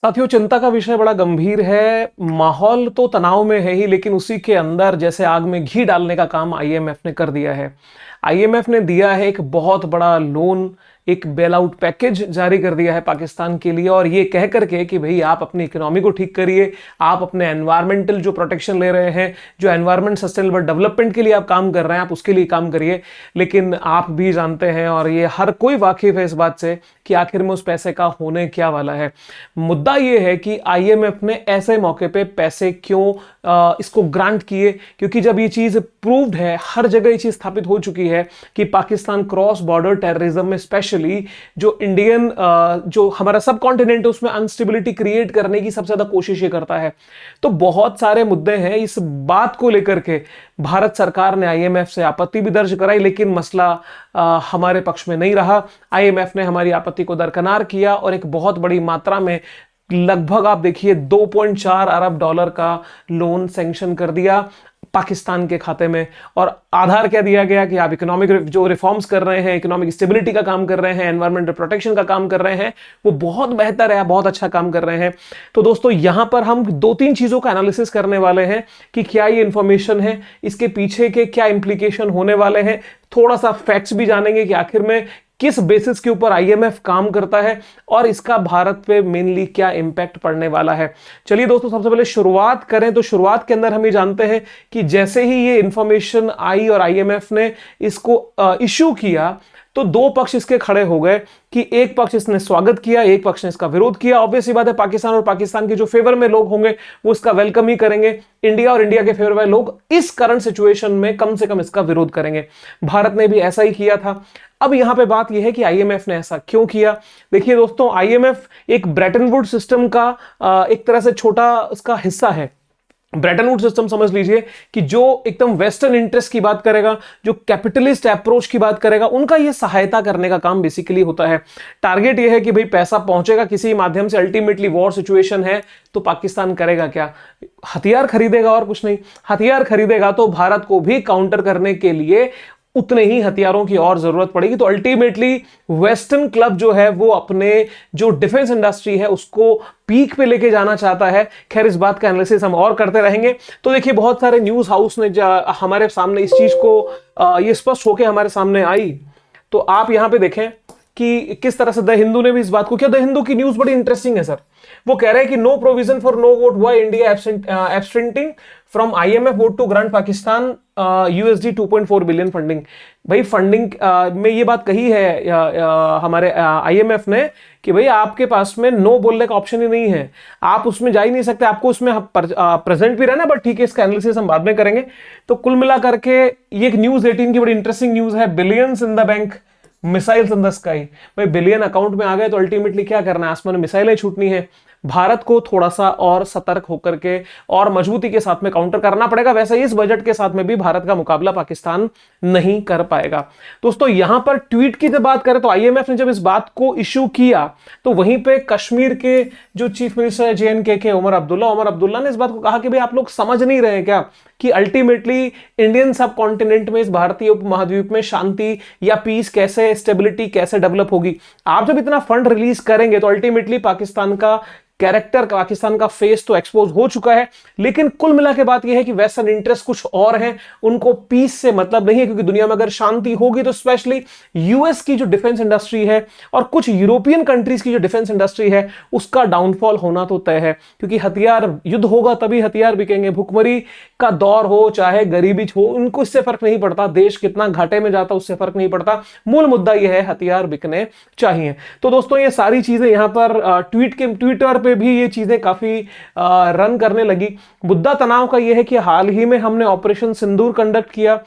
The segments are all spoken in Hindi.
साथियों, चिंता का विषय बड़ा गंभीर है। माहौल तो तनाव में है ही, लेकिन उसी के अंदर जैसे आग में घी डालने का काम आईएमएफ ने कर दिया है। आईएमएफ ने दिया है एक बहुत बड़ा लोन, एक बेल आउट पैकेज जारी कर दिया है पाकिस्तान के लिए, और ये कह करके कि भाई आप अपनी इकोनॉमी को ठीक करिए, आप अपने एनवायरमेंटल जो प्रोटेक्शन ले रहे हैं, जो एनवायरमेंट सस्टेनेबल डेवलपमेंट के लिए आप काम कर रहे हैं, आप उसके लिए काम करिए। लेकिन आप भी जानते हैं, और ये हर कोई वाकिफ है इस बात से, कि आखिर में उस पैसे का होने क्या वाला है। मुद्दा ये है कि आईएमएफ ने ऐसे मौके पे पैसे क्यों इसको ग्रांट किए, क्योंकि जब ये चीज प्रूव्ड है, हर जगह ये चीज स्थापित हो चुकी है कि पाकिस्तान क्रॉस बॉर्डर टेररिज्म में स्पेशली जो इंडियन जो हमारा सब कॉन्टिनेंट है उसमें अनस्टेबिलिटी क्रिएट करने की सबसे ज्यादा कोशिश ये करता है। तो बहुत सारे मुद्दे हैं। इस बात को लेकर के भारत सरकार ने आईएमएफ से आपत्ति भी दर्ज कराई, लेकिन मसला हमारे पक्ष में नहीं रहा। आईएमएफ ने हमारी आपत्ति को दरकिनार किया और एक बहुत बड़ी मात्रा में, लगभग आप देखिए 2.4 अरब डॉलर का लोन सैंक्शन कर दिया पाकिस्तान के खाते में। और आधार क्या दिया गया कि आप इकोनॉमिक जो रिफॉर्म्स कर रहे हैं, इकोनॉमिक स्टेबिलिटी का काम कर रहे हैं, एनवायरमेंटल प्रोटेक्शन का काम कर रहे हैं, वो बहुत बेहतर है, बहुत अच्छा काम कर रहे हैं। तो दोस्तों, यहां पर हम दो तीन चीजों का एनालिसिस करने वाले हैं कि क्या ये इंफॉर्मेशन है, इसके पीछे के क्या इंप्लीकेशन होने वाले हैं, थोड़ा सा फैक्ट्स भी जानेंगे कि आखिर में किस बेसिस के ऊपर आईएमएफ काम करता है और इसका भारत पे मेनली क्या इंपैक्ट पड़ने वाला है। चलिए दोस्तों, सबसे पहले शुरुआत करें तो शुरुआत के अंदर हम ये जानते हैं कि जैसे ही ये इंफॉर्मेशन आई और आईएमएफ ने इसको इश्यू किया, तो दो पक्ष इसके खड़े हो गए कि एक पक्ष इसने स्वागत किया, एक पक्ष ने इसका विरोध किया। ऑब्वियस बात है, पाकिस्तान और पाकिस्तान के जो फेवर में लोग होंगे वो इसका वेलकम ही करेंगे। इंडिया और इंडिया के फेवर में लोग इस करंट सिचुएशन में कम से कम इसका विरोध करेंगे। भारत ने भी ऐसा ही किया था। अब यहां पे बात यह है कि आईएमएफ ने ऐसा क्यों किया। देखिए दोस्तों, आईएमएफ एक ब्रेटन वुड सिस्टम का एक तरह से छोटा उसका हिस्सा है। ब्रेटन वुड सिस्टम समझ लीजिए कि जो एकदम वेस्टर्न इंटरेस्ट की बात करेगा, जो कैपिटलिस्ट अप्रोच की बात करेगा, उनका ये सहायता करने का काम बेसिकली होता है। टारगेट ये है कि भाई पैसा पहुंचेगा किसी माध्यम से, अल्टीमेटली वॉर सिचुएशन है तो पाकिस्तान करेगा क्या? हथियार खरीदेगा और कुछ नहीं। हथियार खरीदेगा तो भारत को भी काउंटर करने के लिए उतने ही हथियारों की और जरूरत पड़ेगी। तो अल्टीमेटली वेस्टर्न क्लब जो है वो अपने जो डिफेंस इंडस्ट्री है उसको पीक पे लेके जाना चाहता है। खैर, इस बात का एनालिसिस हम और करते रहेंगे। तो देखिए, बहुत सारे न्यूज हाउस ने हमारे सामने इस चीज को ये स्पष्ट होकर हमारे सामने आई। तो आप यहां पे देखें कि किस तरह से द हिंदू ने भी इस बात को किया। द हिंदू की न्यूज बड़ी इंटरेस्टिंग है सर। वो कह रहे हैं कि no provision for no vote, why India absenting from IMF vote to grant Pakistan USD 2.4 billion funding. भाई, फंडिंग में ये बात कही है हमारे आईएमएफ ने कि भाई आपके पास में नो बोलने का ऑप्शन ही नहीं है, आप उसमें जा ही नहीं सकते, आपको उसमें प्रेजेंट भी रहना। बट ठीक है, इसका एनालिसिस हम बाद में करेंगे। तो कुल मिला करके ये एक न्यूज 18 की बड़ी इंटरेस्टिंग न्यूज है। Billions in the bank, missiles in the sky. भाई, बिलियन अकाउंट में आ गए तो अल्टीमेटली क्या करना है? आसमान में मिसाइलें छूटनी है। भारत को थोड़ा सा और सतर्क होकर के और मजबूती के साथ में काउंटर करना पड़ेगा। वैसे ही इस बजट के साथ में भी भारत का मुकाबला पाकिस्तान नहीं कर पाएगा। दोस्तों, यहां पर ट्वीट की जब बात करें तो आईएमएफ ने जब इस बात को इश्यू किया तो वहीं पे कश्मीर के जो चीफ मिनिस्टर है जेएनके के उमर अब्दुल्ला ने इस बात को कहा कि भाई आप लोग समझ नहीं रहे हैं क्या कि अल्टीमेटली इंडियन सब कॉन्टिनेंट में, इस भारतीय उपमहाद्वीप में शांति या पीस कैसे, स्टेबिलिटी कैसे डेवलप होगी? आप जब इतना फंड रिलीज करेंगे तो अल्टीमेटली पाकिस्तान का कैरेक्टर, पाकिस्तान का फेस तो एक्सपोज हो चुका है। लेकिन कुल मिला के बात यह है कि वेस्टर्न इंटरेस्ट कुछ और है, उनको पीस से मतलब नहीं है। क्योंकि दुनिया में अगर शांति होगी तो स्पेशली यूएस की जो डिफेंस इंडस्ट्री है और कुछ यूरोपियन कंट्रीज की जो डिफेंस इंडस्ट्री है उसका डाउनफॉल होना तो तय है। क्योंकि हथियार, युद्ध होगा तभी हथियार बिकेंगे। भुखमरी का दौर हो चाहे गरीबी हो, उनको इससे फर्क नहीं पड़ता। देश कितना घाटे में जाता उससे फर्क नहीं पड़ता। मूल मुद्दा यह है, हथियार बिकने चाहिए। तो दोस्तों, ये सारी चीजें यहां पर ट्विटर पे भी ये चीजें काफी रन करने लगी। मुद्दा तनाव का यह है कि हाल ही में हमने ऑपरेशन सिंदूर कंडक्ट किया,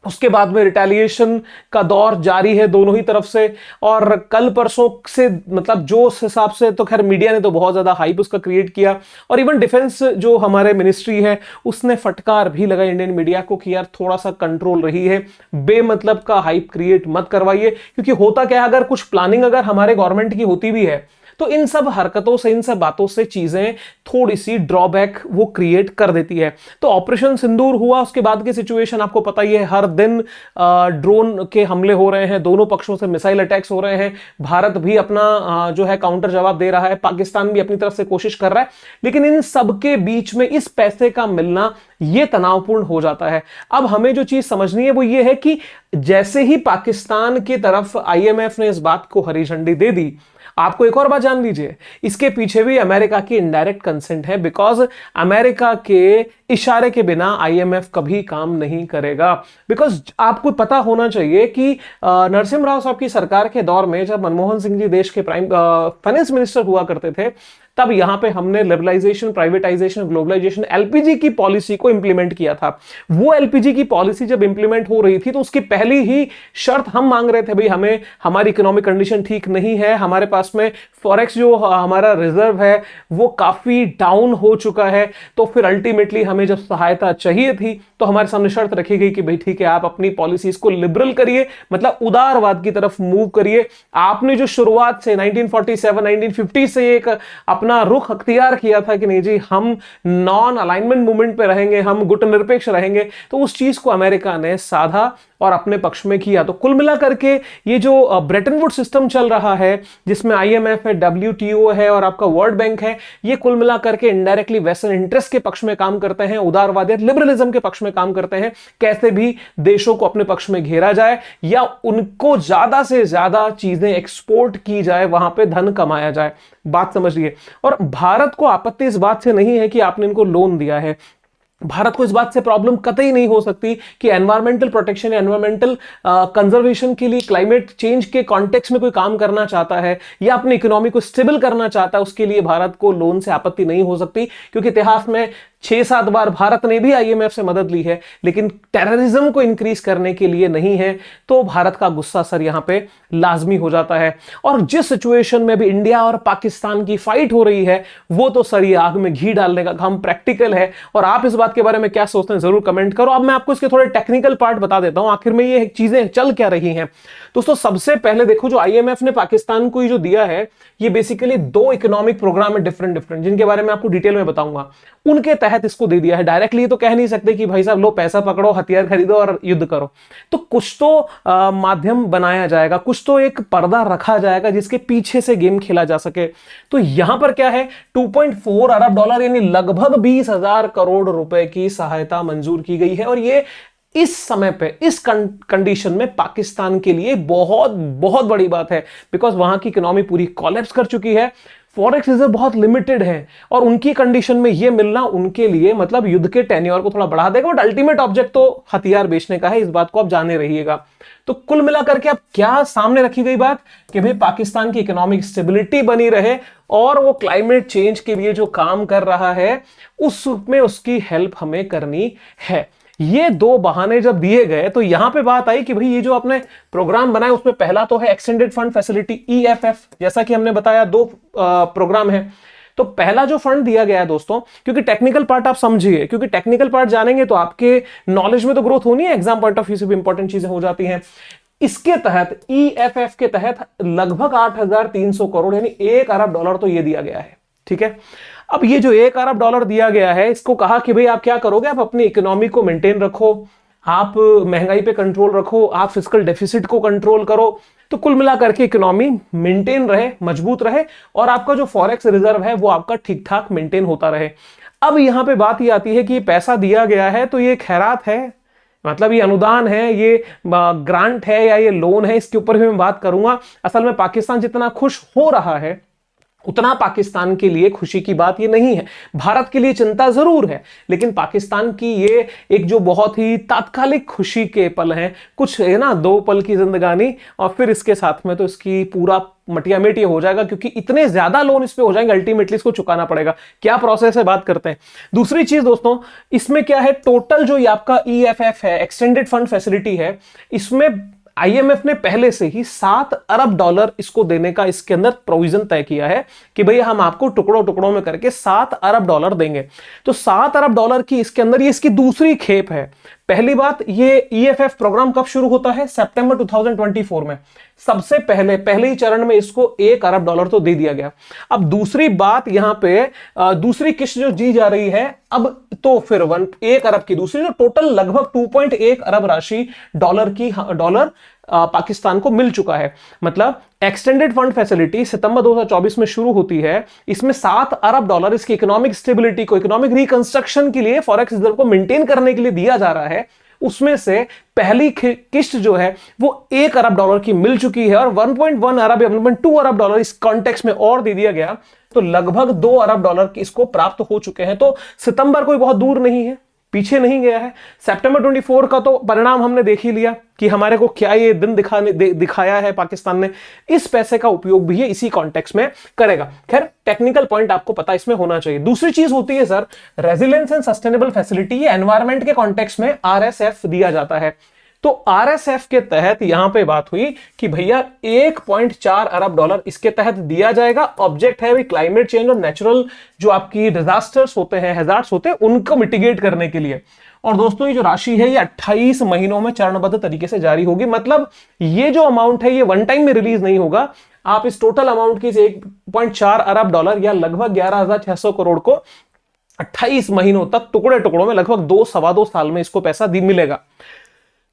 उसके बाद में रिटेलिएशन का दौर जारी है दोनों ही तरफ से। और कल परसों से मतलब जो उस हिसाब से, तो खैर मीडिया ने तो बहुत ज्यादा हाइप उसका क्रिएट किया और इवन डिफेंस जो हमारे मिनिस्ट्री है उसने फटकार भी लगा इंडियन मीडिया को कि यार थोड़ा सा कंट्रोल रही है, बेमतलब का हाइप क्रिएट मत करवाइए। क्योंकि होता क्या है, अगर कुछ प्लानिंग अगर हमारे गवर्नमेंट की होती भी है तो इन सब हरकतों से, इन सब बातों से चीजें थोड़ी सी ड्रॉबैक वो क्रिएट कर देती है। तो ऑपरेशन सिंदूर हुआ, उसके बाद की सिचुएशन आपको पता ही है, हर दिन ड्रोन के हमले हो रहे हैं, दोनों पक्षों से मिसाइल अटैक्स हो रहे हैं, भारत भी अपना जो है काउंटर जवाब दे रहा है, पाकिस्तान भी अपनी तरफ से कोशिश कर रहा है, लेकिन इन सबके बीच में इस पैसे का मिलना यह तनावपूर्ण हो जाता है। अब हमें जो चीज समझनी है वो ये है कि जैसे ही पाकिस्तान की तरफ आईएमएफ ने इस बात को हरी झंडी दे दी, आपको एक और बात जान लीजिए, इसके पीछे भी अमेरिका की इनडायरेक्ट कंसेंट है, बिकॉज अमेरिका के इशारे के बिना आईएमएफ कभी काम नहीं करेगा। बिकॉज आपको पता होना चाहिए कि नरसिम्हा राव साहब की सरकार के दौर में जब मनमोहन सिंह जी देश के फाइनेंस मिनिस्टर हुआ करते थे, तब यहां पे हमने लिबरलाइजेशन, प्राइवेटाइजेशन, ग्लोबलाइजेशन, एलपीजी की पॉलिसी को इंप्लीमेंट किया था। वो एलपीजी की पॉलिसी जब इंप्लीमेंट हो रही थी तो उसकी पहली ही शर्त हम मांग रहे थे, भाई हमें, हमारी इकोनॉमिक कंडीशन ठीक नहीं है, हमारे पास में फॉरेक्स जो हमारा रिजर्व है वो काफी डाउन हो चुका है। तो फिर अल्टीमेटली हमें जब सहायता चाहिए थी तो हमारे सामने शर्त रखी गई कि भाई ठीक है, आप अपनी पॉलिसीज को लिबरल करिए, मतलब उदारवाद की तरफ मूव करिए। आपने जो शुरुआत से 1947, 1950 से एक अपना रुख अख्तियार किया था कि नहीं जी हम नॉन अलाइनमेंट मूवमेंट पे रहेंगे, हम गुटनिरपेक्ष रहेंगे, तो उस चीज को अमेरिका ने साधा और अपने पक्ष में किया। तो कुल मिलाकर के ये जो ब्रेटन वुड सिस्टम चल रहा है, जिसमें आईएमएफ है, डब्ल्यूटीओ है और आपका वर्ल्ड बैंक है, ये कुल मिलाकर के इनडायरेक्टली वेस्टर्न इंटरेस्ट के पक्ष में काम करते हैं, उदारवाद या लिबरलिज्म के पक्ष में काम करते हैं। कैसे भी देशों को अपने पक्ष में घेरा जाए या उनको ज्यादा से ज्यादा चीजें एक्सपोर्ट की जाए, वहां पे धन कमाया जाए। बात समझिए। और भारत को आपत्ति इस बात से नहीं है कि आपने इनको लोन दिया है, भारत को इस बात से प्रॉब्लम कतई नहीं हो सकती कि एनवायरमेंटल प्रोटेक्शन, एनवायरमेंटल कंजर्वेशन के लिए, क्लाइमेट चेंज के कॉन्टेक्स्ट में कोई काम करना चाहता है या अपनी इकोनॉमी को स्टेबल करना चाहता है, उसके लिए भारत को लोन से आपत्ति नहीं हो सकती। क्योंकि इतिहास में 6-7 बार भारत ने भी आईएमएफ से मदद ली है, लेकिन टेररिज्म को इंक्रीज करने के लिए नहीं है। तो भारत का गुस्सा सर यहां पे लाजमी हो जाता है। और जिस सिचुएशन में भी इंडिया और पाकिस्तान की फाइट हो रही है, वो तो सर ये आग में घी डालने का काम प्रैक्टिकल है। और आप इस बात के बारे में क्या सोचते हैं जरूर कमेंट करो। अब मैं आपको इसके थोड़े टेक्निकल पार्ट बता देता हूं, आखिर में ये चीजें चल क्या रही हैं। दोस्तों सबसे पहले देखो, जो आईएमएफ ने पाकिस्तान को जो दिया है, ये बेसिकली 2 इकोनॉमिक प्रोग्राम है डिफरेंट, जिनके बारे में आपको डिटेल में बताऊंगा, उनके तहत इसको दे दिया है। डायरेक्टली तो कह नहीं सकते कि भाई साहब लो पैसा पकड़ो, हथियार खरीदो और युद्ध करो। तो कुछ तो माध्यम बनाया जाएगा, कुछ तो एक पर्दा रखा जाएगा जिसके पीछे से गेम खेला जा सके। तो यहां पर क्या है, 2.4 अरब डॉलर यानी लगभग 20,000 करोड़ रुपए की सहायता मंजूर की गई है। और ये इस समय पे, इस कंडीशन में पाकिस्तान के लिए बहुत बहुत बड़ी बात है, बिकॉज वहां की इकोनॉमी पूरी कोलैप्स कर चुकी है, फॉरेक्स रिजर्व बहुत लिमिटेड है, और उनकी कंडीशन में यह मिलना उनके लिए मतलब युद्ध के टेन्योर को थोड़ा बढ़ा देगा। बट अल्टीमेट ऑब्जेक्ट तो हथियार बेचने का है, इस बात को आप जाने रहिएगा। तो कुल मिलाकर के अब क्या सामने रखी गई बात कि भाई पाकिस्तान की इकोनॉमिक स्टेबिलिटी बनी रहे और वो क्लाइमेट चेंज के लिए जो काम कर रहा है उसमें उसकी हेल्प हमें करनी है। ये 2 बहाने जब दिए गए तो यहां पे बात आई कि भाई ये जो आपने प्रोग्राम बनाया उसमें पहला तो है एक्सटेंडेड फंड फैसिलिटी, ईएफएफ, जैसा कि हमने बताया 2 प्रोग्राम है। तो पहला जो फंड दिया गया है दोस्तों, क्योंकि टेक्निकल पार्ट आप समझिए, क्योंकि टेक्निकल पार्ट जानेंगे तो आपके नॉलेज में तो ग्रोथ होनी है, एग्जाम पॉइंट ऑफ व्यू से भी इंपॉर्टेंट चीजें हो जाती हैं। इसके तहत, ईएफएफ के तहत लगभग 8,300 करोड़ यानी 1 अरब डॉलर तो ये दिया गया है। ठीक है, अब ये जो 1 अरब डॉलर दिया गया है, इसको कहा कि भाई आप क्या करोगे, आप अपनी इकोनॉमी को मेंटेन रखो, आप महंगाई पे कंट्रोल रखो, आप फिस्कल डेफिसिट को कंट्रोल करो, तो कुल मिलाकर के इकोनॉमी मेंटेन रहे, मजबूत रहे, और आपका जो फॉरेक्स रिजर्व है वो आपका ठीक ठाक मेंटेन होता रहे। अब यहां पे बात ये आती है कि ये पैसा दिया गया है तो ये खैरात है, मतलब ये अनुदान है, ये ग्रांट है या ये लोन है, इसके ऊपर भी मैं बात करूंगा। असल में पाकिस्तान जितना खुश हो रहा है उतना पाकिस्तान के लिए खुशी की बात ये नहीं है। भारत के लिए चिंता जरूर है, लेकिन पाकिस्तान की ये एक जो बहुत ही तात्कालिक खुशी के पल हैं, कुछ है ना 2 पल की जिंदगानी, और फिर इसके साथ में तो इसकी पूरा मटिया मेटी हो जाएगा, क्योंकि इतने ज्यादा लोन इस पे हो जाएंगे, अल्टीमेटली इसको चुकाना पड़ेगा। क्या प्रोसेस है, बात करते हैं। दूसरी चीज दोस्तों, इसमें क्या है, टोटल जो ये आपका ईएफएफ है, एक्सटेंडेड फंड फैसिलिटी है, इसमें आईएमएफ ने पहले से ही 7 अरब डॉलर इसको देने का इसके अंदर प्रोविजन तय किया है कि भाई हम आपको टुकड़ों टुकड़ों में करके 7 अरब डॉलर देंगे। तो 7 अरब डॉलर की इसके अंदर ये इसकी दूसरी खेप है। पहली बात, ये ईएफएफ प्रोग्राम कब शुरू होता है? सितंबर 2024 में। सबसे पहले ही चरण में इसको $1 अरब तो दे दिया गया। अब दूसरी बात यहां पे दूसरी किस्त जो दी जा रही है अब, तो फिर 1 अरब की दूसरी, तो टोटल लगभग 2.1 अरब राशि डॉलर पाकिस्तान को मिल चुका है। मतलब एक्सटेंडेड फंड फैसिलिटी सितंबर 2024 में शुरू होती है। इसमें $7 अरब इसकी इकोनॉमिक स्टेबिलिटी को, इकोनॉमिक रिकंस्ट्रक्शन के लिए, फॉरेक्स रिजर्व को मेंटेन करने के लिए दिया जा रहा है। उसमें से पहली किस्त जो है वो $1 अरब की मिल चुकी है और 1.1 अरब या 1.2 अरब डॉलर इस कॉन्टेक्स्ट में और दे दिया गया, तो लगभग $2 अरब की इसको प्राप्त हो चुके हैं। तो सितंबर कोई बहुत दूर नहीं है, पीछे नहीं गया है। सितंबर 24 का तो परिणाम हमने देख ही लिया कि हमारे को क्या ये दिन दिखाया है पाकिस्तान ने। इस पैसे का उपयोग भी ये इसी कॉन्टेक्स्ट में करेगा। खैर, टेक्निकल पॉइंट आपको पता इसमें होना चाहिए। दूसरी चीज होती है sir, resilience and sustainable facility. ये एनवायरमेंट के कॉन्टेक्स्ट में RSF दिया जाता है। तो RSF के तहत यहां पे बात हुई कि भैया $1.4 अरब इसके तहत दिया जाएगा। ऑब्जेक्ट है क्लाइमेट चेंज और नेचुरल जो आपकी डिजास्टर्स होते हैं, हैजार्ड्स होते हैं, उनको मिटिगेट करने के लिए। और दोस्तों, ये जो राशि है ये 28 महीनों में चरणबद्ध तरीके से जारी होगी। मतलब ये जो अमाउंट है ये वन टाइम में रिलीज नहीं होगा। आप इस टोटल अमाउंट की $1.4 अरब या लगभग 11,600 करोड़ को 28 महीनों तक टुकड़े टुकड़ों में लगभग 2-2.25 साल में इसको पैसा मिलेगा।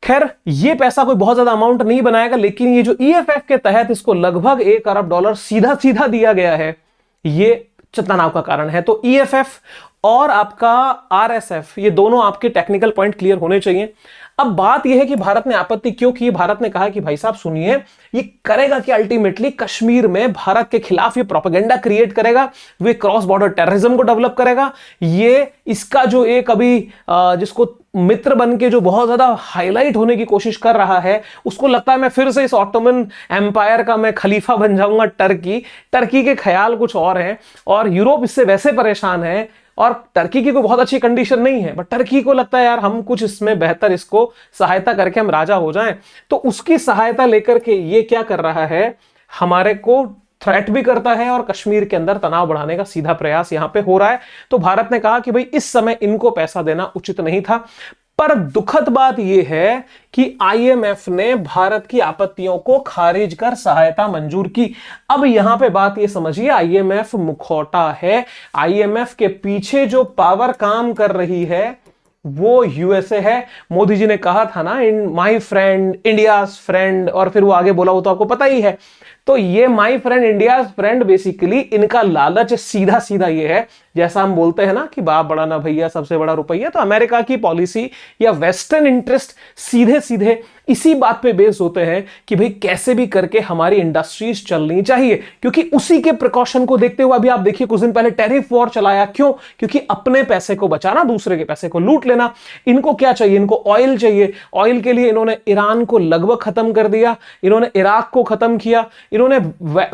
खैर, ये पैसा कोई बहुत ज्यादा अमाउंट नहीं बनाएगा, लेकिन ये जो ईएफएफ के तहत इसको लगभग $1 अरब सीधा सीधा दिया गया है, ये तनाव का कारण है। तो ईएफएफ और आपका आरएसएफ, ये दोनों आपके टेक्निकल पॉइंट क्लियर होने चाहिए। अब बात यह है कि भारत ने आपत्ति क्यों की? भारत ने कहा कि भाई साहब सुनिए, ये करेगा कि अल्टीमेटली कश्मीर में भारत के खिलाफ ये प्रोपेगेंडा क्रिएट करेगा, वे क्रॉस बॉर्डर टेररिज्म को डेवलप करेगा। ये इसका जो एक अभी जिसको मित्र बन के जो बहुत ज्यादा हाईलाइट होने की कोशिश कर रहा है, उसको लगता है मैं फिर से इस ऑटोमन एम्पायर का मैं खलीफा बन जाऊंगा। टर्की के ख्याल कुछ और हैं और यूरोप इससे वैसे परेशान है और टर्की की कोई बहुत अच्छी कंडीशन नहीं है, बट टर्की को लगता है यार हम कुछ इसमें बेहतर इसको सहायता करके हम राजा हो जाएं। तो उसकी सहायता लेकर के ये क्या कर रहा है, हमारे को थ्रेट भी करता है और कश्मीर के अंदर तनाव बढ़ाने का सीधा प्रयास यहां पे हो रहा है। तो भारत ने कहा कि भाई इस समय इनको पैसा देना उचित नहीं था। पर दुखद बात यह है कि आईएमएफ ने भारत की आपत्तियों को खारिज कर सहायता मंजूर की। अब यहां पे बात यह समझिए, आईएमएफ मुखौटा है। आईएमएफ के पीछे जो पावर काम कर रही है वो यूएसए है। मोदी जी ने कहा था ना, इन माई फ्रेंड इंडियाज फ्रेंड, और फिर वो आगे बोला, वो तो आपको पता ही है। तो ये my friend India's friend basically इनका लालच सीधा सीधा ये है, जैसा हम बोलते हैं ना कि बाप बड़ा ना भैया सबसे बड़ा रुपया। तो अमेरिका की पॉलिसी या वेस्टर्न इंटरेस्ट सीधे सीधे इसी बात पे बेस होते हैं कि भाई कैसे भी करके हमारी इंडस्ट्रीज चलनी चाहिए, क्योंकि उसी के प्रिकॉशन को देखते हुए अभी आप देखिए कुछ दिन पहले टैरिफ वॉर चलाया। क्यों? क्योंकि अपने पैसे को बचाना, दूसरे के पैसे को लूट लेना। इनको क्या चाहिए? इनको ऑयल चाहिए। ऑयल के लिए इन्होंने ईरान को लगभग खत्म कर दिया, इन्होंने इराक को खत्म किया, इन्होंने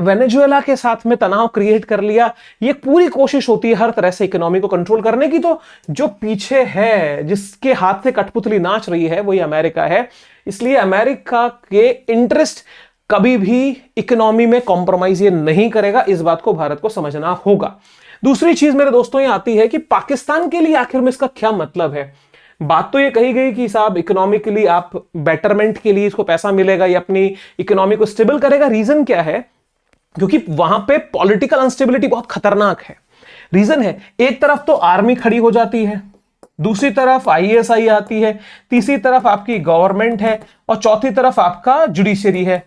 वेनेजुएला के साथ में तनाव क्रिएट कर लिया। ये पूरी कोशिश होती है हर तरह से इकोनॉमी को कंट्रोल करने की। तो जो पीछे है, जिसके हाथ से कठपुतली नाच रही है, वही अमेरिका है। इसलिए अमेरिका के इंटरेस्ट कभी भी इकोनॉमी में कॉम्प्रोमाइज ये नहीं करेगा। इस बात को भारत को समझना होगा। दूसरी चीज मेरे दोस्तों ये आती है कि पाकिस्तान के लिए आखिर में इसका क्या मतलब है। बात तो ये कही गई कि साहब इकोनॉमिकली आप बेटरमेंट के लिए इसको पैसा मिलेगा, ये अपनी इकोनॉमी को स्टेबल करेगा। रीजन क्या है? क्योंकि वहां पे पॉलिटिकल अनस्टेबिलिटी बहुत खतरनाक है। रीजन है, एक तरफ तो आर्मी खड़ी हो जाती है, दूसरी तरफ आईएसआई आती है, तीसरी तरफ आपकी गवर्नमेंट है और चौथी तरफ आपका जुडिशरी है।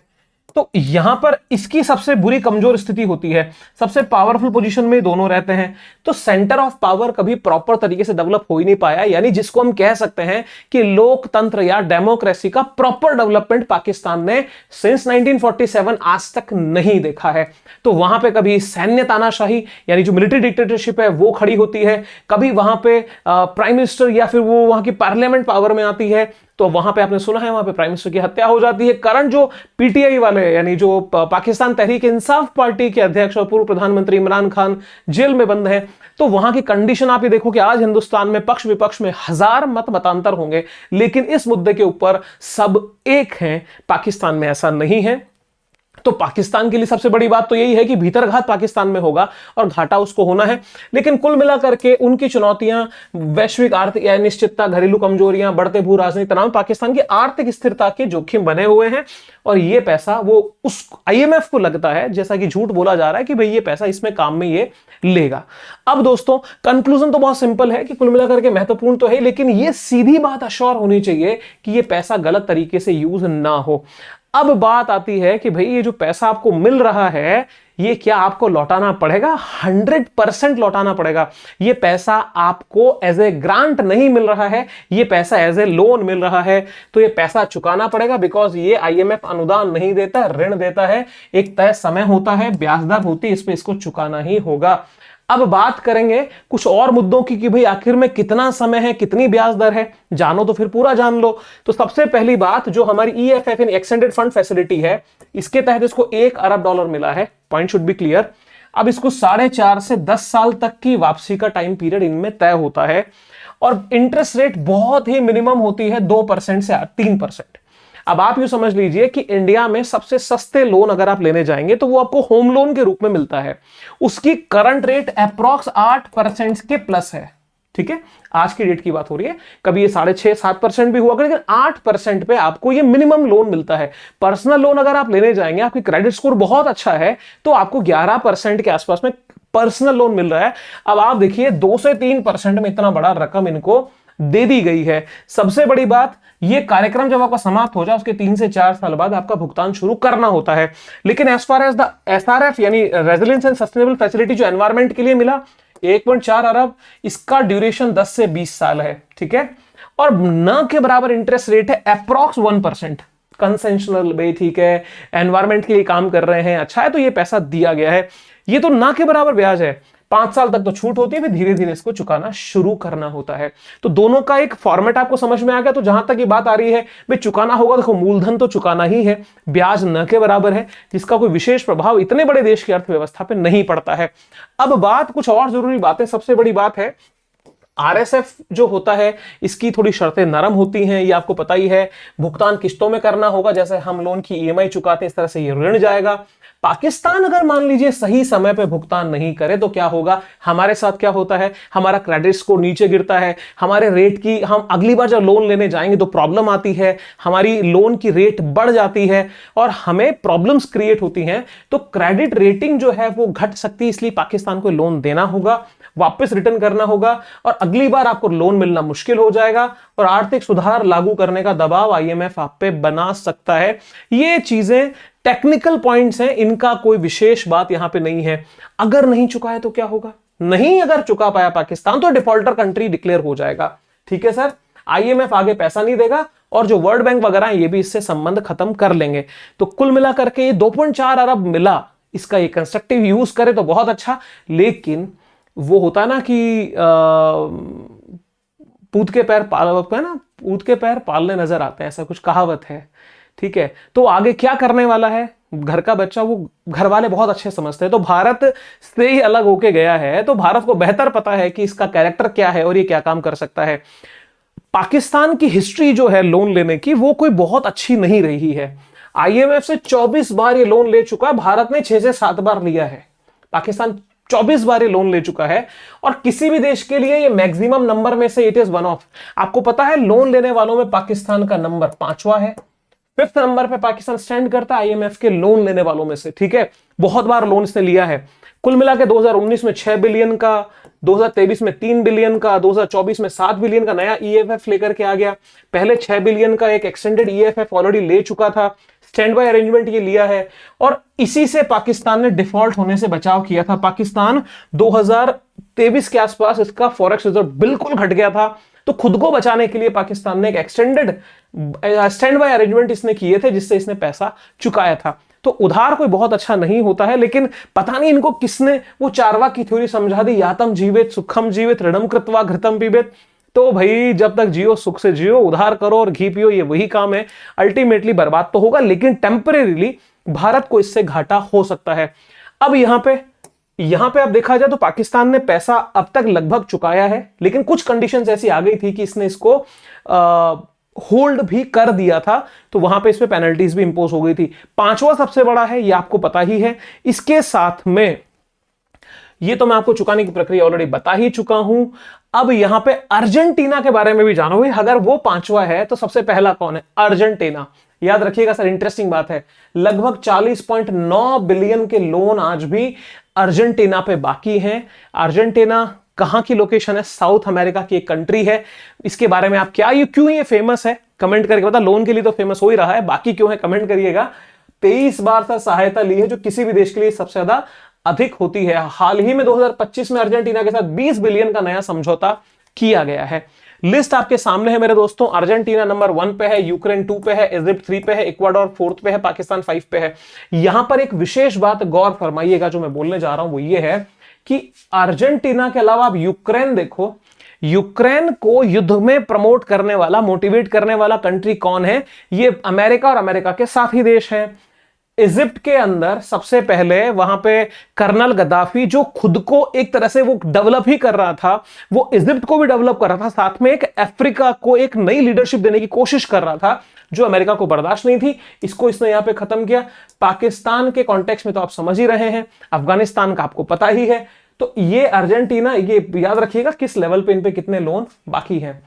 तो यहां पर इसकी सबसे बुरी कमजोर स्थिति होती है। सबसे पावरफुल पोजीशन में दोनों रहते हैं, तो सेंटर ऑफ पावर कभी प्रॉपर तरीके से डेवलप हो ही नहीं पाया। यानी जिसको हम कह सकते हैं कि लोकतंत्र या डेमोक्रेसी का प्रॉपर डेवलपमेंट पाकिस्तान ने सिंस 1947 आज तक नहीं देखा है। तो वहां पे कभी सैन्य तानाशाही यानी जो मिलिट्री डिक्टेटरशिप है वो खड़ी होती है, कभी वहां पे प्राइम मिनिस्टर या फिर वो वहां की पार्लियामेंट पावर में आती है, तो वहां पे आपने सुना है वहां पे प्राइम मिनिस्टर की हत्या हो जाती है। करंट जो पीटीआई वाले यानी जो पाकिस्तान तहरीक इंसाफ पार्टी के अध्यक्ष और पूर्व प्रधानमंत्री इमरान खान जेल में बंद हैं। तो वहां की कंडीशन आप ये देखो कि आज हिंदुस्तान में पक्ष विपक्ष में हजार मतांतर होंगे, लेकिन इस मुद्दे के ऊपर सब एक हैं। पाकिस्तान में ऐसा नहीं है। तो पाकिस्तान के लिए सबसे बड़ी बात तो यही है कि भीतरघात पाकिस्तान में होगा और घाटा उसको होना है। लेकिन कुल मिलाकर के उनकी चुनौतियां, वैश्विक आर्थिक अनिश्चितता, घरेलू कमजोरियां, बढ़ते भू राजनीतिक तनाव पाकिस्तान की आर्थिक स्थिरता के जोखिम बने हुए हैं। और ये पैसा वो उस आईएमएफ को लगता है, जैसा कि झूठ बोला जा रहा है कि भाई ये पैसा इसमें काम में ये लेगा। अब दोस्तों कंक्लूजन तो बहुत सिंपल है कि कुल मिलाकर के महत्वपूर्ण तो है, लेकिन ये सीधी बात अश्योर होनी चाहिए कि ये पैसा गलत तरीके से यूज ना हो। अब बात आती है कि भाई ये जो पैसा आपको मिल रहा है ये क्या आपको लौटाना पड़ेगा? 100% लौटाना पड़ेगा। ये पैसा आपको एज ए ग्रांट नहीं मिल रहा है, ये पैसा एज ए लोन मिल रहा है, तो ये पैसा चुकाना पड़ेगा। बिकॉज ये आईएमएफ अनुदान नहीं देता, ऋण देता है, एक तय समय होता है, ब्याज दर होती है, इस पे इसको चुकाना ही होगा। अब बात करेंगे कुछ और मुद्दों की कि भाई आखिर में कितना समय है, कितनी ब्याज दर है, जानो तो फिर पूरा जान लो। तो सबसे पहली बात, जो हमारी ईएफएफ यानी एक्सटेंडेड फंड फैसिलिटी है, इसके तहत इसको $1 अरब मिला है। Point should be clear. अब इसको 4.5 से 10 साल तक की वापसी का टाइम पीरियड इनमें तय होता है और इंटरेस्ट रेट बहुत ही मिनिमम होती है, 2% से 3%। अब आप यूं समझ लीजिए कि इंडिया में सबसे सस्ते लोन अगर आप लेने जाएंगे तो वो आपको होम लोन के रूप में मिलता है, उसकी करंट रेट अप्रॉक्स 8% के प्लस है। ठीक है, आज की डेट की बात हो रही है, कभी ये 6.5-7% भी हुआ, लेकिन 8% पे आपको ये मिनिमम लोन मिलता है। पर्सनल लोन अगर आप लेने जाएंगे, आपकी क्रेडिट स्कोर बहुत अच्छा है, तो आपको 11% के आसपास में पर्सनल लोन मिल रहा है। अब आप देखिए 2 से 3% में इतना बड़ा रकम इनको दे दी गई है। सबसे बड़ी बात, ये कार्यक्रम जब आपका समाप्त हो जाए उसके 3 से 4 साल बाद आपका भुगतान शुरू करना होता है। लेकिन as far as the SRF यानी रेजिलियंस एंड सस्टेनेबल फैसिलिटी जो एनवायरमेंट के लिए मिला 1.4 अरब, इसका ड्यूरेशन 10 से 20 साल है। ठीक है, और न के बराबर इंटरेस्ट रेट है, अप्रॉक्स 1%। कंसेशनल भाई ठीक है, एनवायरमेंट के लिए काम कर रहे हैं, अच्छा है, तो ये पैसा दिया गया है। ये तो ना के बराबर ब्याज है, 5 साल तक तो छूट होती है, फिर धीरे धीरे इसको चुकाना शुरू करना होता है। तो दोनों का एक फॉर्मेट आपको समझ में आ गया। तो जहां तक ये बात आ रही है भाई चुकाना होगा, देखो मूलधन तो चुकाना ही है, ब्याज न के बराबर है, जिसका कोई विशेष प्रभाव इतने बड़े देश की अर्थव्यवस्था पे नहीं पड़ता है। अब बात कुछ और जरूरी बातें, सबसे बड़ी बात है आरएसएफ जो होता है इसकी थोड़ी शर्तें नरम होती हैं, ये आपको पता ही है। भुगतान किस्तों में करना होगा, जैसे हम लोन की ईएमआई चुकाते हैं इस तरह से ये ऋण जाएगा। पाकिस्तान अगर मान लीजिए सही समय पे भुगतान नहीं करे तो क्या होगा, हमारे साथ क्या होता है, हमारा क्रेडिट स्कोर नीचे गिरता है, हमारे रेट की, हम अगली बार जब लोन लेने जाएंगे तो प्रॉब्लम आती है, हमारी लोन की रेट बढ़ जाती है और हमें प्रॉब्लम्स क्रिएट होती हैं। तो क्रेडिट रेटिंग जो है वो घट सकती है, इसलिए पाकिस्तान को लोन देना होगा, वापस रिटर्न करना होगा और अगली बार आपको लोन मिलना मुश्किल हो जाएगा और आर्थिक सुधार लागू करने का दबाव आईएमएफ आप पे बना सकता है। ये चीजें टेक्निकल पॉइंट्स हैं, इनका कोई विशेष बात यहां पे नहीं है। अगर नहीं चुका है तो क्या होगा, नहीं अगर चुका पाया पाकिस्तान तो डिफॉल्टर कंट्री डिक्लेयर हो जाएगा। ठीक है सर, आईएमएफ आगे पैसा नहीं देगा और जो वर्ल्ड बैंक वगैरह ये भी इससे संबंध खत्म कर लेंगे। तो कुल मिलाकर के ये 2.4 अरब मिला, इसका ये कंस्ट्रक्टिव यूज करे तो बहुत अच्छा। लेकिन वो होता ना कि पूत के पैर पालने नजर आते हैं, ऐसा कुछ कहावत है। ठीक है, तो आगे क्या करने वाला है घर का बच्चा, वो घर वाले बहुत अच्छे समझते हैं। तो भारत से ही अलग होके गया है, तो भारत को बेहतर पता है कि इसका कैरेक्टर क्या है और ये क्या काम कर सकता है। पाकिस्तान की हिस्ट्री जो है लोन लेने की वो कोई बहुत अच्छी नहीं रही है। आईएमएफ से 24 बार ये लोन ले चुका है, भारत ने 6 से 7 बार लिया है। पाकिस्तान 24 बार ये लोन ले चुका है और किसी भी देश के लिए ये मैक्सिमम नंबर में से इट इज वन ऑफ। आपको पता है लोन लेने वालों में पाकिस्तान का नंबर 5वां है, 5th नंबर पे पाकिस्तान स्टैंड करता है आईएमएफ के लोन लेने वालों में से। ठीक है, बहुत बार लोन इसने लिया है। कुल मिला के 2019 में 6 बिलियन का, 2023 में 3 बिलियन का, 2024 में 7 बिलियन का नया ईएफएफ लेकर के आ गया। पहले 6 बिलियन का एक एक्सटेंडेड ईएफएफ ऑलरेडी ले चुका था, स्टैंड बाय अरेंजमेंट ये लिया है और इसी से पाकिस्तान ने डिफॉल्ट होने से बचाव किया था। पाकिस्तान 2023 के आसपास इसका फॉरेक्स रिजर्व बिल्कुल घट गया था, तो खुद को बचाने के लिए पाकिस्तान ने एक एक्सटेंडेड स्टैंड बाय अरेंजमेंट इसने किए थे, जिससे इसने पैसा चुकाया था। तो उधार कोई बहुत अच्छा नहीं होता है, लेकिन पता नहीं इनको किसने वो चार्वाक की थ्योरी समझा दी, यातम जीवित सुखम जीवित ऋणम कृत्वा घृतम पीबेत। तो भाई जब तक जियो सुख से जियो, उधार करो और घी पियो, ये वही काम है। अल्टीमेटली बर्बाद तो होगा, लेकिन टेम्परेरीली भारत को इससे घाटा हो सकता है। अब यहां पे आप देखा जाए तो पाकिस्तान ने पैसा अब तक लगभग चुकाया है, लेकिन कुछ कंडीशंस ऐसी आ गई थी कि इसने इसको होल्ड भी कर दिया था, तो वहां पे इस पे पेनल्टीज भी इंपोज हो गई थी। पांचवा सबसे बड़ा है, ये आपको पता ही है। इसके साथ में ये तो मैं आपको चुकाने की प्रक्रिया ऑलरेडी बता ही चुका हूं। अब यहां पे अर्जेंटीना के बारे में भी जानो भाई, अगर वो पांचवा है तो सबसे पहला कौन है? अर्जेंटीना। याद रखिएगा सर, इंटरेस्टिंग बात है, लगभग 40.9 बिलियन के लोन आज भी अर्जेंटीना पे बाकी हैं। अर्जेंटीना कहां की लोकेशन है? साउथ अमेरिका की एक कंट्री है। इसके बारे में आप क्या, ये क्यों ये फेमस है, कमेंट करके बता। लोन के लिए तो फेमस हो ही रहा है, बाकी क्यों है कमेंट करिएगा। 23 बार सर सहायता ली है, जो किसी भी देश के लिए सबसे ज्यादा अधिक होती है। हाल ही में 2025 में अर्जेंटीना के साथ 20 बिलियन का नया समझौता किया गया है। लिस्ट आपके सामने है मेरे दोस्तों। अर्जेंटीना नंबर 1 पे है, यूक्रेन 2 पे है, इजिप्ट 3 पे है, इक्वाडोर 4th पे है, पाकिस्तान 5 पे है। यहां पर एक विशेष बात गौर फरमाइएगा जो मैं बोलने जा रहा हूं, वो ये है कि अर्जेंटीना के अलावा आप यूक्रेन देखो। यूक्रेन को युद्ध में प्रमोट करने वाला, मोटिवेट करने वाला कंट्री कौन है? ये अमेरिका और अमेरिका के साथी देश हैं। इजिप्ट के अंदर सबसे पहले वहां पे कर्नल गद्दाफी, जो खुद को एक तरह से वो डेवलप ही कर रहा था, वो इजिप्ट को भी डेवलप कर रहा था, साथ में एक अफ्रीका को एक नई लीडरशिप देने की कोशिश कर रहा था, जो अमेरिका को बर्दाश्त नहीं थी। इसको इसने यहां पे खत्म किया। पाकिस्तान के कॉन्टेक्स्ट में तो आप समझ ही रहे हैं, अफगानिस्तान का आपको पता ही है। तो ये अर्जेंटीना, ये याद रखिएगा किस लेवल पे इन पे कितने लोन बाकी हैं।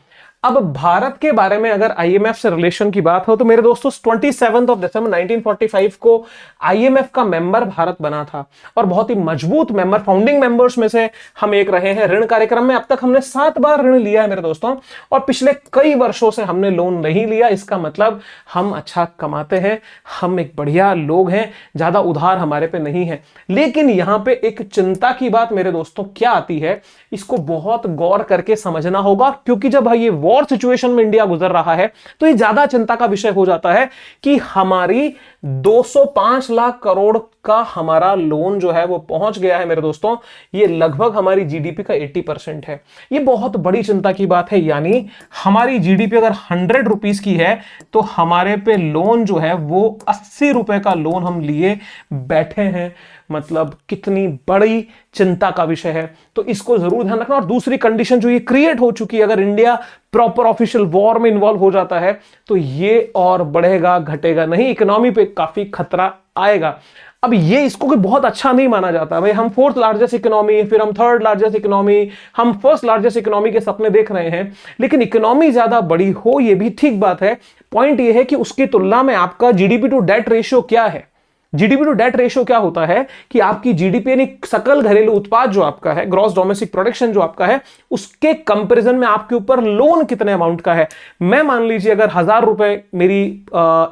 अब भारत के बारे में अगर आईएमएफ से रिलेशन की बात हो तो मेरे दोस्तों 27 दिसंबर 1945 को आईएमएफ का मेंबर भारत बना था, और बहुत ही मजबूत मेंबर, फाउंडिंग मेंबर्स में से हम एक रहे हैं। ऋण कार्यक्रम में अब तक हमने 7 बार ऋण लिया है मेरे दोस्तों, और पिछले कई वर्षों से हमने लोन नहीं लिया। इसका मतलब हम अच्छा कमाते हैं, हम एक बढ़िया लोग हैं, ज्यादा उधार हमारे पे नहीं है। लेकिन यहां पे एक चिंता की बात मेरे दोस्तों क्या आती है, इसको बहुत गौर करके समझना होगा, क्योंकि जब ये वॉर सिचुएशन में इंडिया गुजर रहा है तो ये ज्यादा चिंता का विषय हो जाता है कि हमारी 205 लाख करोड़ का हमारा लोन जो है वो पहुंच गया है मेरे दोस्तों। ये लगभग हमारी जीडीपी का 80% है। ये बहुत बड़ी चिंता की बात है। यानी हमारी जीडीपी अगर 100 रुपीस की है तो हमारे पे लोन जो है वो 80 रुपए का लोन हम लिए बैठे हैं। मतलब कितनी बड़ी चिंता का विषय है, तो इसको जरूर ध्यान रखना। और दूसरी कंडीशन जो ये क्रिएट हो चुकी है, अगर इंडिया प्रॉपर ऑफिशियल वॉर में इन्वॉल्व हो जाता है तो ये और बढ़ेगा घटेगा नहीं, इकोनॉमी पे काफी खतरा आएगा। अब ये इसको कोई बहुत अच्छा नहीं माना जाता। भाई हम 4th लार्जेस्ट इकोनॉमी, फिर हम 3rd लार्जेस्ट इकोनॉमी, हम 1st लार्जेस्ट इकोनॉमी के सपने देख रहे हैं, लेकिन इकोनॉमी ज्यादा बड़ी हो ये भी ठीक बात है। पॉइंट ये है कि उसकी तुलना में आपका जीडीपी टू डेट रेशियो क्या है। जीडीपी टू डेट रेशियो क्या होता है कि आपकी जीडीपी यानी सकल घरेलू उत्पाद जो आपका है, ग्रॉस डोमेस्टिक प्रोडक्शन जो आपका है, उसके कंपैरिजन में आपके ऊपर लोन कितने अमाउंट का है। मैं मान लीजिए अगर 1000 रुपए मेरी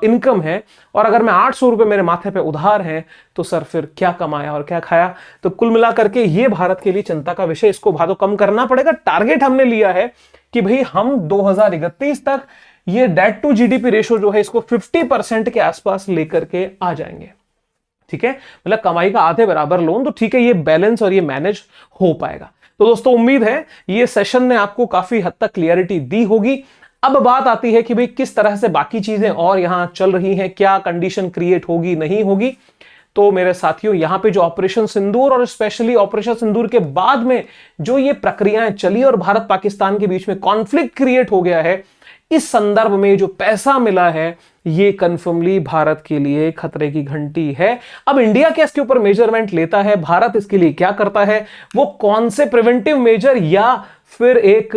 इनकम है और अगर मैं 800 रुपए मेरे माथे पे उधार है, तो सर फिर क्या कमाया और क्या खाया। तो कुल मिलाकर के ये भारत के लिए चिंता का विषय, इसको भादो कम करना पड़ेगा। टारगेट हमने लिया है कि भाई हम 2031 तक ये डेट टू जीडीपी रेशियो जो है इसको 50% के आसपास लेकर के आ जाएंगे। ठीक है, मतलब कमाई का आधे बराबर लोन, तो ठीक है, ये बैलेंस और ये मैनेज हो पाएगा। तो दोस्तों उम्मीद है ये सेशन ने आपको काफी हद तक क्लियरिटी दी होगी। अब बात आती है कि भाई किस तरह से बाकी चीजें और यहां चल रही हैं, क्या कंडीशन क्रिएट होगी नहीं होगी। तो मेरे साथियों, यहां पे जो ऑपरेशन सिंदूर और स्पेशली ऑपरेशन सिंदूर के बाद में जो ये प्रक्रियाएं चली और भारत पाकिस्तान के बीच में कॉन्फ्लिक्ट क्रिएट हो गया है, इस संदर्भ में जो पैसा मिला है ये कन्फर्मली भारत के लिए खतरे की घंटी है। अब इंडिया क्या इसके ऊपर मेजरमेंट लेता है, भारत इसके लिए क्या करता है, वो कौन से प्रिवेंटिव मेजर या फिर एक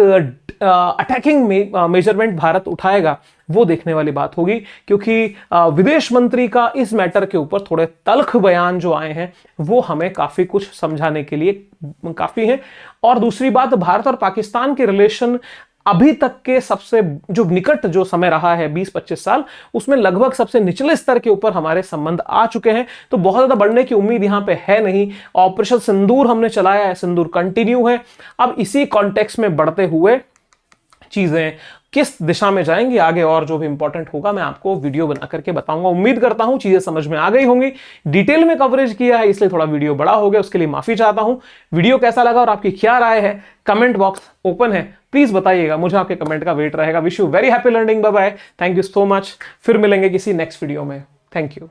अटैकिंग मेजरमेंट भारत उठाएगा, वो देखने वाली बात होगी। क्योंकि विदेश मंत्री का इस मैटर के ऊपर थोड़े तल्ख बयान जो आए हैं वो हमें काफी कुछ समझाने के लिए काफी हैं। और दूसरी बात, भारत और पाकिस्तान के रिलेशन अभी तक के सबसे जो निकट जो समय रहा है 20-25 साल, उसमें लगभग सबसे निचले स्तर के ऊपर हमारे संबंध आ चुके हैं। तो बहुत ज्यादा बढ़ने की उम्मीद यहां पे है नहीं। ऑपरेशन सिंदूर हमने चलाया है, सिंदूर कंटिन्यू है। अब इसी कॉन्टेक्स्ट में बढ़ते हुए चीजें किस दिशा में जाएंगी आगे, और जो भी इंपॉर्टेंट होगा मैं आपको वीडियो बना करके बताऊंगा। उम्मीद करता हूं चीजें समझ में आ गई होंगी। डिटेल में कवरेज किया है इसलिए थोड़ा वीडियो बड़ा हो गया, उसके लिए माफी चाहता हूं। वीडियो कैसा लगा और आपकी क्या राय है, कमेंट बॉक्स ओपन है, प्लीज बताइएगा, मुझे आपके कमेंट का वेट रहेगा। Wish you very happy learning, bye bye, thank you so much. फिर मिलेंगे किसी नेक्स्ट वीडियो में, थैंक यू।